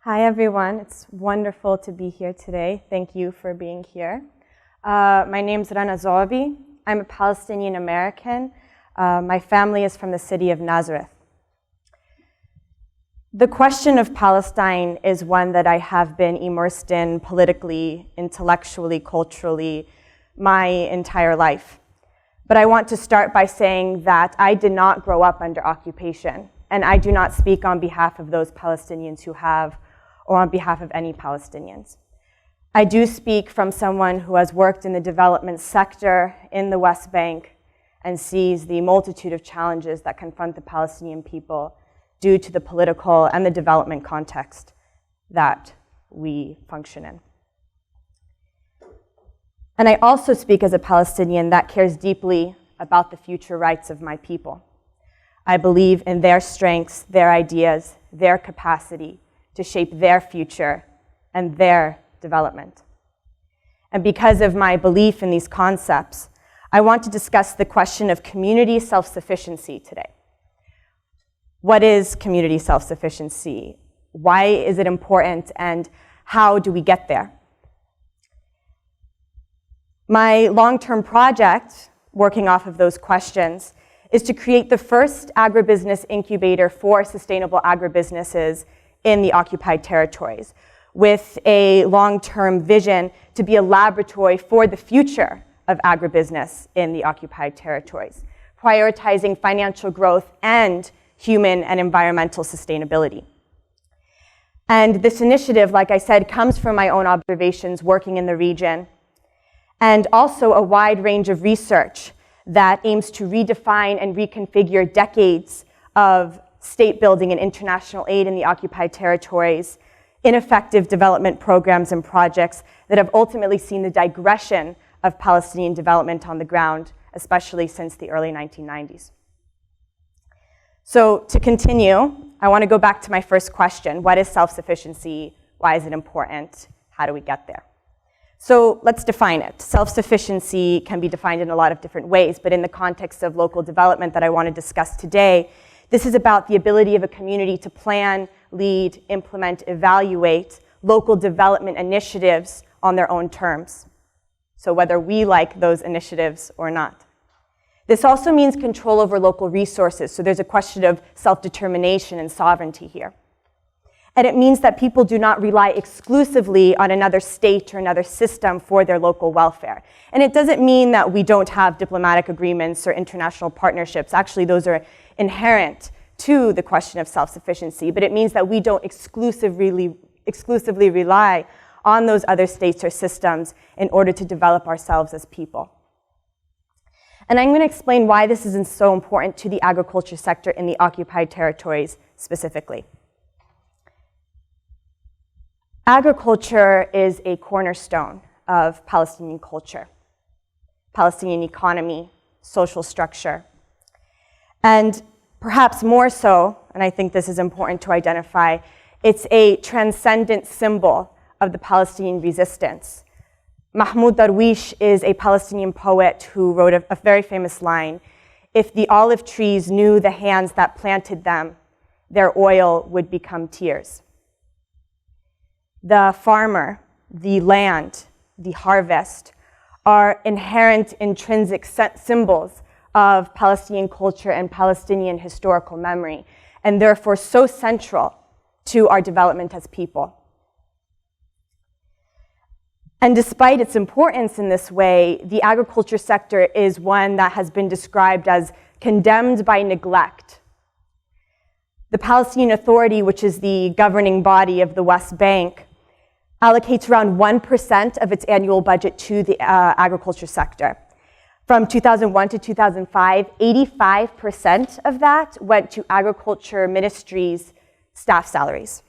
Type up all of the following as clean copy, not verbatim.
Hi everyone, it's wonderful to be here today. Thank you for being here. My name's Rena Zuabi. I'm a Palestinian American. My family is from the city of Nazareth. The question of Palestine is one that I have been immersed in politically, intellectually, culturally, my entire life. But I want to start by saying that I did not grow up under occupation, and I do not speak on behalf of those Palestinians who have, or on behalf of any Palestinians. I do speak from someone who has worked in the development sector in the West Bank and sees the multitude of challenges that confront the Palestinian people due to the political and the development context that we function in. And I also speak as a Palestinian that cares deeply about the future rights of my people. I believe in their strengths, their ideas, their capacity to shape their future and their development. And because of my belief in these concepts, I want to discuss the question of community self-sufficiency today. What is community self-sufficiency? Why is it important, and how do we get there? My long-term project, working off of those questions, is to create the first agribusiness incubator for sustainable agribusinesses in the occupied territories, with a long-term vision to be a laboratory for the future of agribusiness in the occupied territories, prioritizing financial growth and human and environmental sustainability. And this initiative, like I said, comes from my own observations working in the region, and also a wide range of research that aims to redefine and reconfigure decades of state building and international aid in the occupied territories, ineffective development programs and projects that have ultimately seen the digression of Palestinian development on the ground, especially since the early 1990s. So to continue, I want to go back to my first question. What is self-sufficiency? Why is it important? How do we get there? So let's define it. Self-sufficiency can be defined in a lot of different ways, but in the context of local development that I want to discuss today, this is about the ability of a community to plan, lead, implement, evaluate local development initiatives on their own terms. So whether we like those initiatives or not. This also means control over local resources. So there's a question of self-determination and sovereignty here. And it means that people do not rely exclusively on another state or another system for their local welfare. And it doesn't mean that we don't have diplomatic agreements or international partnerships. Actually, those are inherent to the question of self-sufficiency, but it means that we don't exclusively rely on those other states or systems in order to develop ourselves as people. And I'm going to explain why this is so important to the agriculture sector in the occupied territories specifically. Agriculture is a cornerstone of Palestinian culture, Palestinian economy, social structure. And perhaps more so, and I think this is important to identify, it's a transcendent symbol of the Palestinian resistance. Mahmoud Darwish is a Palestinian poet who wrote a very famous line: "If the olive trees knew the hands that planted them, their oil would become tears." The farmer, the land, the harvest are inherent, intrinsic symbols of Palestinian culture and Palestinian historical memory, and therefore so central to our development as people. And despite its importance in this way, the agriculture sector is one that has been described as condemned by neglect. The Palestinian Authority, which is the governing body of the West Bank, allocates around 1% of its annual budget to the agriculture sector. From 2001 to 2005, 85% of that went to agriculture ministries' staff salaries.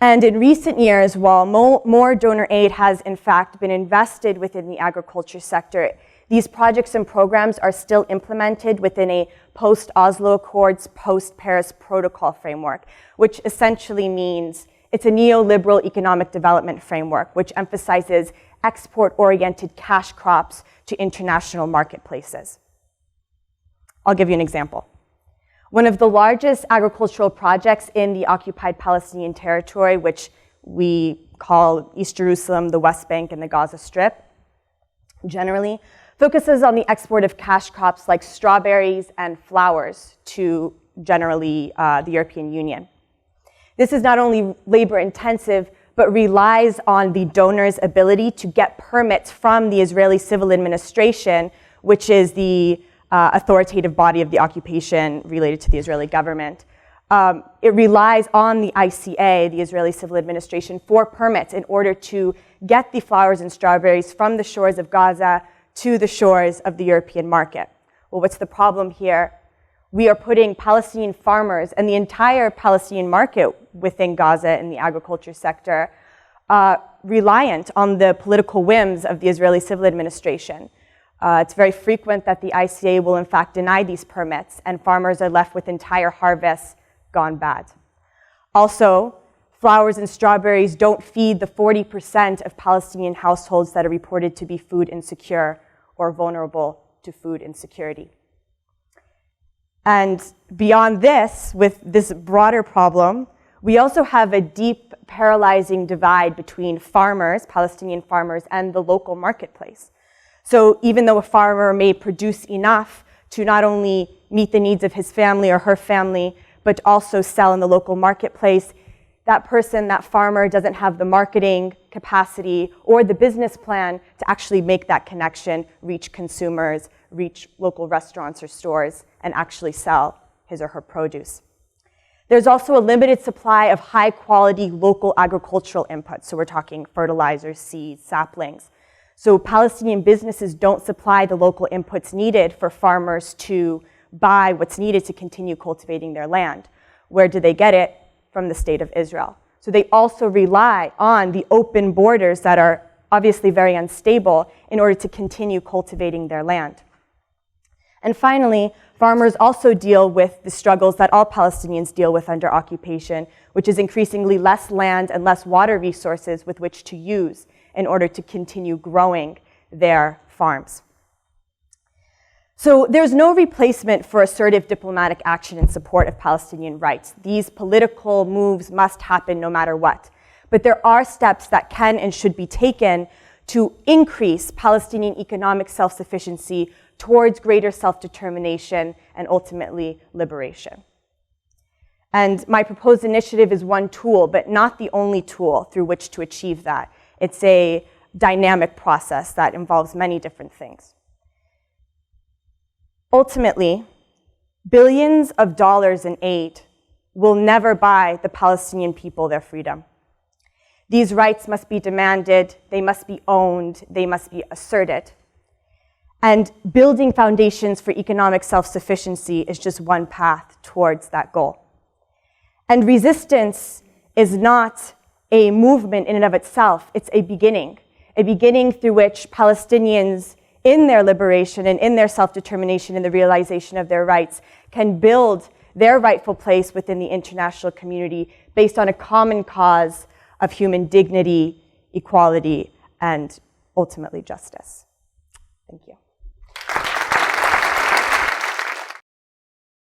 And in recent years, while more donor aid has in fact been invested within the agriculture sector, these projects and programs are still implemented within a post-Oslo Accords, post-Paris Protocol framework, which essentially means it's a neoliberal economic development framework which emphasizes export-oriented cash crops to international marketplaces. I'll give you an example. One of the largest agricultural projects in the occupied Palestinian territory, which we call East Jerusalem, the West Bank, and the Gaza Strip, generally, focuses on the export of cash crops like strawberries and flowers to generally the European Union. This is not only labor-intensive, but relies on the donor's ability to get permits from the Israeli Civil Administration, which is the authoritative body of the occupation related to the Israeli government. It relies on the ICA, the Israeli Civil Administration, for permits in order to get the flowers and strawberries from the shores of Gaza to the shores of the European market. Well, what's the problem here? We are putting Palestinian farmers and the entire Palestinian market within Gaza in the agriculture sector reliant on the political whims of the Israeli Civil Administration. It's very frequent that the ICA will in fact deny these permits, and farmers are left with entire harvests gone bad. Also, flowers and strawberries don't feed the 40% of Palestinian households that are reported to be food insecure or vulnerable to food insecurity. And beyond this, with this broader problem, we also have a deep, paralyzing divide between farmers, Palestinian farmers, and the local marketplace. So even though a farmer may produce enough to not only meet the needs of his family or her family, but also sell in the local marketplace, that person, that farmer, doesn't have the marketing capacity or the business plan to actually make that connection, reach consumers, reach local restaurants or stores, and actually sell his or her produce. There's also a limited supply of high-quality local agricultural inputs. So we're talking fertilizers, seeds, saplings. So Palestinian businesses don't supply the local inputs needed for farmers to buy what's needed to continue cultivating their land. Where do they get it? From the state of Israel. So they also rely on the open borders that are obviously very unstable in order to continue cultivating their land. And finally, farmers also deal with the struggles that all Palestinians deal with under occupation, which is increasingly less land and less water resources with which to use in order to continue growing their farms. So there's no replacement for assertive diplomatic action in support of Palestinian rights. These political moves must happen no matter what. But there are steps that can and should be taken to increase Palestinian economic self-sufficiency towards greater self-determination and ultimately liberation. And my proposed initiative is one tool, but not the only tool through which to achieve that. It's a dynamic process that involves many different things. Ultimately, billions of dollars in aid will never buy the Palestinian people their freedom. These rights must be demanded, they must be owned, they must be asserted. And building foundations for economic self-sufficiency is just one path towards that goal. And resistance is not a movement in and of itself, it's a beginning through which Palestinians in their liberation and in their self-determination and the realization of their rights can build their rightful place within the international community based on a common cause of human dignity, equality, and ultimately justice. Thank you.